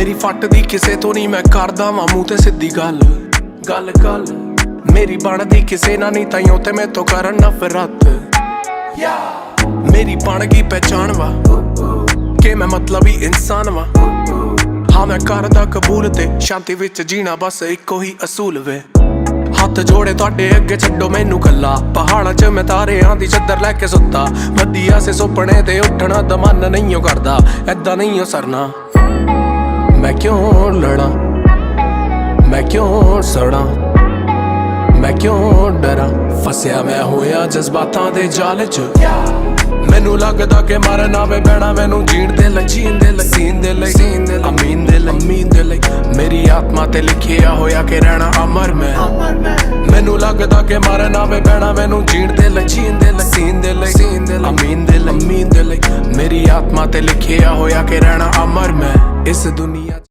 मेरी फटदी किसे तो नहीं, मैं करदा वां मूंह ते सिद्धी गल गल गल मेरी बनदी किसे ना नहीं, ताइयों ते मैं तो करन नफरत। मेरी बन गई पहचान वा कि मैं मतलब ही इंसान वा। हाँ मैं करदा कबूल ते शांति विच जीना बस इको ही असूल वे। हत्थ जोड़े तुहाडे अगे छड्डो मैनू कल्ला, पहाड़ां च मैं तारेआं दी चद्दर लैके सुत्ता। वधिया से सुपने ते उठना दा मन नहीं करदा, ऐदां नहीं सरना। मैं क्यों लड़ा, मैं क्यों सड़ा, मैं क्यों डरा, फसिया मैं होया जज्बातां दे जाल च। मैनू लगदा कि मरना वे पैना मैनू जीण दे लई, जीण दे लई, सीन दे लई, सीन दे लई, अमीन दे लई, अमीन दे लई। मेरी आत्मा ते लिखिया होया कि रहना अमर मैं। मैनू लगदा कि मरना वे पैना मैनू जीण दे लई, जीण दे लई, सीन दे लई, सीन दे लई, अमीन दे लई, अमीन दे लई। मेरी आत्मा ते लिखिया होया कि रहना अमर मैं इस दुनिया।